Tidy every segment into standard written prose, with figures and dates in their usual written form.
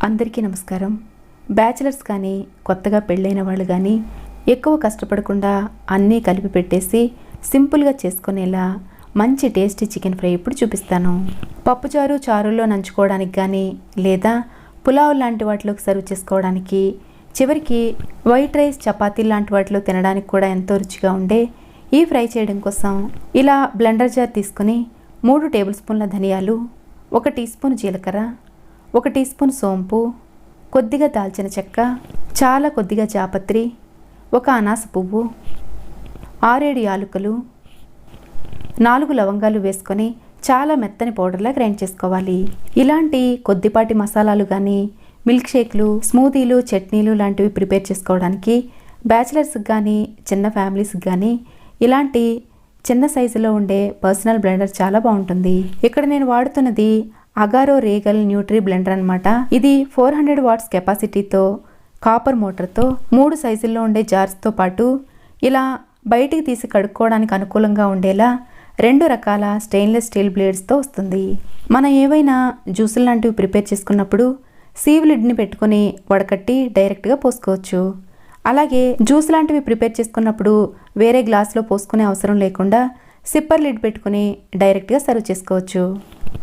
అందరికీ నమస్కారం. బ్యాచిలర్స్ కానీ కొత్తగా పెళ్ళైన వాళ్ళు కానీ ఎక్కువ కష్టపడకుండా అన్నీ కలిపి పెట్టేసి సింపుల్గా చేసుకునేలా మంచి టేస్టీ చికెన్ ఫ్రై ఇప్పుడు చూపిస్తాను. పప్పుచారు చారుల్లో నంచుకోవడానికి కానీ లేదా పులావ్ లాంటి వాటిలోకి సర్వ్ చేసుకోవడానికి, చివరికి వైట్ రైస్ చపాతీ లాంటి వాటిలో తినడానికి కూడా ఎంతో రుచిగా ఉండే ఈ ఫ్రై చేయడం కోసం ఇలా బ్లెండర్ జార్ తీసుకుని 3 టేబుల్ స్పూన్ల ధనియాలు, 1 టీ స్పూన్ జీలకర్ర, 1 టీ స్పూన్ సోంపు, కొద్దిగా దాల్చిన చెక్క, చాలా కొద్దిగా జాపత్రి, 1 అనాస పువ్వు, 6-7 యాలకులు, 4 లవంగాలు వేసుకొని చాలా మెత్తని పౌడర్లా గ్రైండ్ చేసుకోవాలి. ఇలాంటి కొద్దిపాటి మసాలాలు కానీ మిల్క్ షేక్లు, స్మూదీలు, చట్నీలు లాంటివి ప్రిపేర్ చేసుకోవడానికి బ్యాచిలర్స్కి కానీ చిన్న ఫ్యామిలీస్కి కానీ ఇలాంటి చిన్న సైజులో ఉండే పర్సనల్ బ్లెండర్ చాలా బాగుంటుంది. ఇక్కడ నేను వాడుతున్నది అగారో రేగల్ న్యూట్రీ బ్లెండర్ అనమాట. ఇది 400 వాట్స్ కెపాసిటీతో కాపర్ మోటార్తో 3 సైజుల్లో ఉండే జార్స్తో పాటు ఇలా బయటికి తీసి కడుక్కోవడానికి అనుకూలంగా ఉండేలా 2 రకాల స్టెయిన్లెస్ స్టీల్ బ్లేడ్స్తో వస్తుంది. మనం ఏవైనా జ్యూసులు లాంటివి ప్రిపేర్ చేసుకున్నప్పుడు సీవ్ లిడ్ని పెట్టుకొని వడకట్టి డైరెక్ట్గా పోసుకోవచ్చు. అలాగే జ్యూస్ లాంటివి ప్రిపేర్ చేసుకున్నప్పుడు వేరే గ్లాస్లో పోసుకునే అవసరం లేకుండా సిప్పర్ లిడ్ పెట్టుకుని డైరెక్ట్గా సర్వ్ చేసుకోవచ్చు.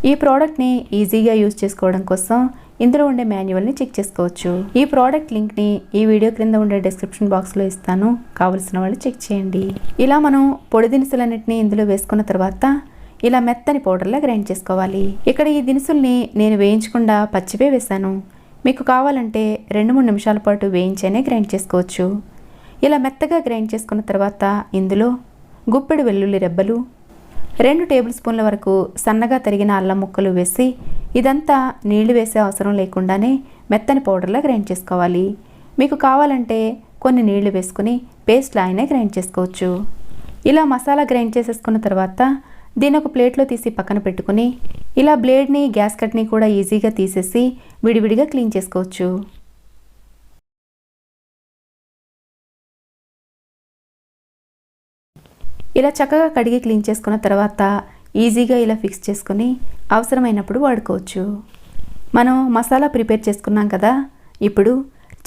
ఈ ప్రోడక్ట్ని ఈజీగా యూజ్ చేసుకోవడం కోసం ఇందులో ఉండే మాన్యువల్ని చెక్ చేసుకోవచ్చు. ఈ ప్రోడక్ట్ లింక్ని ఈ వీడియో క్రింద ఉండే డిస్క్రిప్షన్ బాక్స్లో ఇస్తాను, కావలసిన వాళ్ళు చెక్ చేయండి. ఇలా మనం పొడి దినుసులన్నింటినీ ఇందులో వేసుకున్న తర్వాత ఇలా మెత్తని పౌడర్లా గ్రైండ్ చేసుకోవాలి. ఇక్కడ ఈ దినుసుల్ని నేను వేయించకుండా పచ్చివే వేశాను. మీకు కావాలంటే 2-3 నిమిషాల పాటు వేయించైనా గ్రైండ్ చేసుకోవచ్చు. ఇలా మెత్తగా గ్రైండ్ చేసుకున్న తర్వాత ఇందులో గుప్పెడు వెల్లుల్లి రెబ్బలు, 2 టేబుల్ స్పూన్ల వరకు సన్నగా తరిగిన అల్లం ముక్కలు వేసి ఇదంతా నీళ్లు వేసే అవసరం లేకుండానే మెత్తని పౌడర్లా గ్రైండ్ చేసుకోవాలి. మీకు కావాలంటే కొన్ని నీళ్లు వేసుకుని పేస్ట్లా అయినా గ్రైండ్ చేసుకోవచ్చు. ఇలా మసాలా గ్రైండ్ చేసేసుకున్న తర్వాత దీని ఒక ప్లేట్లో తీసి పక్కన పెట్టుకుని ఇలా బ్లేడ్ని, గ్యాస్ కట్ని కూడా ఈజీగా తీసేసి విడివిడిగా క్లీన్ చేసుకోవచ్చు. ఇలా చక్కగా కడిగి క్లీన్ చేసుకున్న తర్వాత ఈజీగా ఇలా ఫిక్స్ చేసుకుని అవసరమైనప్పుడు వాడుకోవచ్చు. మనం మసాలా ప్రిపేర్ చేసుకున్నాం కదా, ఇప్పుడు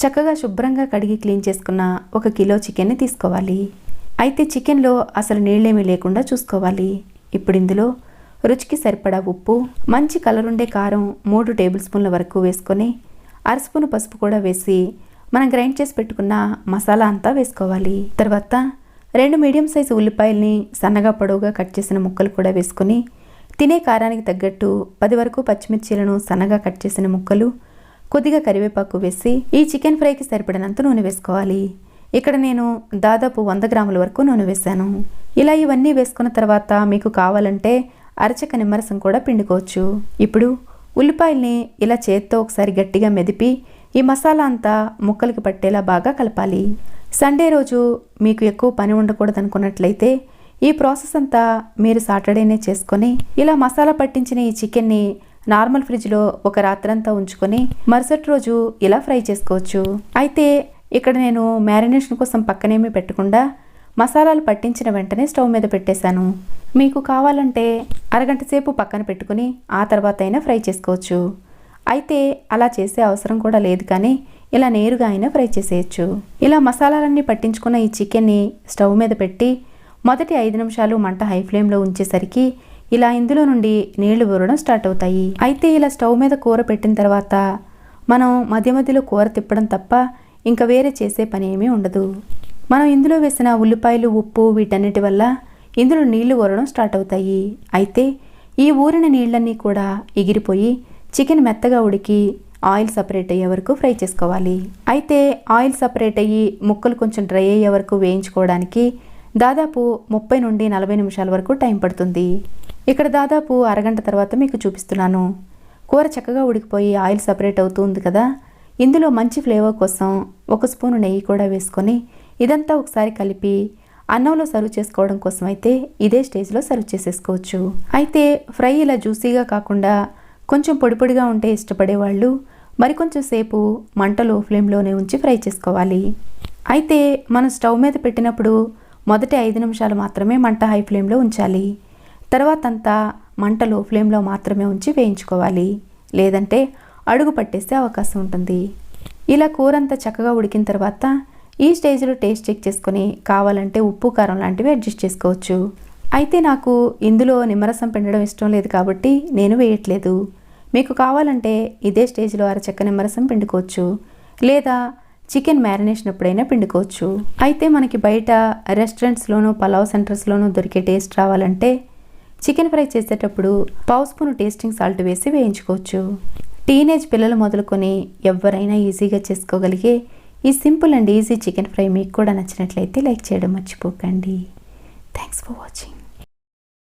చక్కగా శుభ్రంగా కడిగి క్లీన్ చేసుకున్న 1 కిలో చికెన్ని తీసుకోవాలి. అయితే చికెన్లో అసలు నీళ్ళేమీ లేకుండా చూసుకోవాలి. ఇప్పుడు ఇందులో రుచికి సరిపడా ఉప్పు, మంచి కలర్ ఉండే కారం 3 టేబుల్ స్పూన్ల వరకు వేసుకొని 1/2 స్పూన్ పసుపు కూడా వేసి మనం గ్రైండ్ చేసి పెట్టుకున్న మసాలా అంతా వేసుకోవాలి. తర్వాత 2 మీడియం సైజు ఉల్లిపాయల్ని సన్నగా పొడవుగా కట్ చేసిన ముక్కలు కూడా వేసుకొని తినే కారానికి తగ్గట్టు 10 వరకు పచ్చిమిర్చీలను సన్నగా కట్ చేసిన ముక్కలు, కొద్దిగా కరివేపాకు వేసి ఈ చికెన్ ఫ్రైకి సరిపడినంత నూనె వేసుకోవాలి. ఇక్కడ నేను దాదాపు 100 గ్రాముల వరకు నూనె వేశాను. ఇలా ఇవన్నీ వేసుకున్న తర్వాత మీకు కావాలంటే అరచక నిమ్మరసం కూడా పిండుకోవచ్చు. ఇప్పుడు ఉల్లిపాయల్ని ఇలా చేత్తో ఒకసారి గట్టిగా మెదిపి ఈ మసాలా అంతా ముక్కలకి పట్టేలా బాగా కలపాలి. సండే రోజు మీకు ఎక్కువ పని ఉండకూడదు అనుకున్నట్లయితే ఈ ప్రాసెస్ అంతా మీరు సాటర్డేనే చేసుకొని ఇలా మసాలా పట్టించిన ఈ చికెన్ని నార్మల్ ఫ్రిడ్జ్లో ఒక రాత్రంతా ఉంచుకొని మరుసటి రోజు ఇలా ఫ్రై చేసుకోవచ్చు. అయితే ఇక్కడ నేను మ్యారినేషన్ కోసం పక్కనేమీ పెట్టకుండా మసాలాలు పట్టించిన వెంటనే స్టవ్ మీద పెట్టేశాను. మీకు కావాలంటే అరగంట సేపు పక్కన పెట్టుకుని ఆ తర్వాత అయినా ఫ్రై చేసుకోవచ్చు. అయితే అలా చేసే అవసరం కూడా లేదు, కానీ ఇలా నేరుగా అయినా ఫ్రై చేసేయచ్చు. ఇలా మసాలాలన్నీ పట్టించుకున్న ఈ చికెన్ని స్టవ్ మీద పెట్టి మొదటి 5 నిమిషాలు మంట హై ఫ్లేమ్లో ఉంచేసరికి ఇలా ఇందులో నుండి నీళ్లు ఊరడం స్టార్ట్ అవుతాయి. అయితే ఇలా స్టవ్ మీద కూర పెట్టిన తర్వాత మనం మధ్య మధ్యలో కూర తిప్పడం తప్ప ఇంకా వేరే చేసే పని ఏమీ ఉండదు. మనం ఇందులో వేసిన ఉల్లిపాయలు, ఉప్పు వీటన్నిటి వల్ల ఇందులో నీళ్లు ఊరడం స్టార్ట్ అవుతాయి. అయితే ఈ ఊరిన నీళ్ళన్నీ కూడా ఎగిరిపోయి చికెన్ మెత్తగా ఉడికి ఆయిల్ సపరేట్ అయ్యే వరకు ఫ్రై చేసుకోవాలి. అయితే ఆయిల్ సపరేట్ అయ్యి ముక్కలు కొంచెం డ్రై అయ్యే వరకు వేయించుకోవడానికి దాదాపు 30 నుండి 40 నిమిషాల వరకు టైం పడుతుంది. ఇక్కడ దాదాపు అరగంట తర్వాత మీకు చూపిస్తున్నాను. కూర చక్కగా ఉడికిపోయి ఆయిల్ సపరేట్ అవుతుంది కదా, ఇందులో మంచి ఫ్లేవర్ కోసం 1 స్పూను నెయ్యి కూడా వేసుకొని ఇదంతా ఒకసారి కలిపి అన్నంలో సర్వ్ చేసుకోవడం కోసం అయితే ఇదే స్టేజ్లో సర్వ్ చేసేసుకోవచ్చు. అయితే ఫ్రై ఇలా జ్యూసీగా కాకుండా కొంచెం పొడి పొడిగా ఉంటే ఇష్టపడే వాళ్ళు మరికొంచెం సేపు మంట లో ఫ్లేమ్లోనే ఉంచి ఫ్రై చేసుకోవాలి. అయితే మనం స్టవ్ మీద పెట్టినప్పుడు మొదటి 5 నిమిషాలు మాత్రమే మంట హై ఫ్లేమ్లో ఉంచాలి. తర్వాత అంతా మంట లో ఫ్లేమ్లో మాత్రమే ఉంచి వేయించుకోవాలి. లేదంటే అడుగు పట్టేసే అవకాశం ఉంటుంది. ఇలా కూర అంతా చక్కగా ఉడికిన తర్వాత ఈ స్టేజ్లో టేస్ట్ చెక్ చేసుకొని కావాలంటే ఉప్పు కారం లాంటివి అడ్జస్ట్ చేసుకోవచ్చు. అయితే నాకు ఇందులో నిమ్మరసం పిండడం ఇష్టం లేదు కాబట్టి నేను వేయట్లేదు. మీకు కావాలంటే ఇదే స్టేజ్లో అరచెక్క నిమ్మరసం పిండుకోవచ్చు, లేదా చికెన్ మ్యారినేషన్ ఎప్పుడైనా పిండుకోవచ్చు. అయితే మనకి బయట రెస్టారెంట్స్లోనూ పలావ్ సెంటర్స్లోనూ దొరికే టేస్ట్ రావాలంటే చికెన్ ఫ్రై చేసేటప్పుడు పావు స్పూన్ టేస్టింగ్ సాల్ట్ వేసి వేయించుకోవచ్చు. టీనేజ్ పిల్లలు మొదలుకొని ఎవరైనా ఈజీగా చేసుకోగలిగే ఈ simple and easy chicken fry మీకు కూడా నచ్చినట్లయితే లైక్ చేయడం మర్చిపోకండి. Thanks for watching.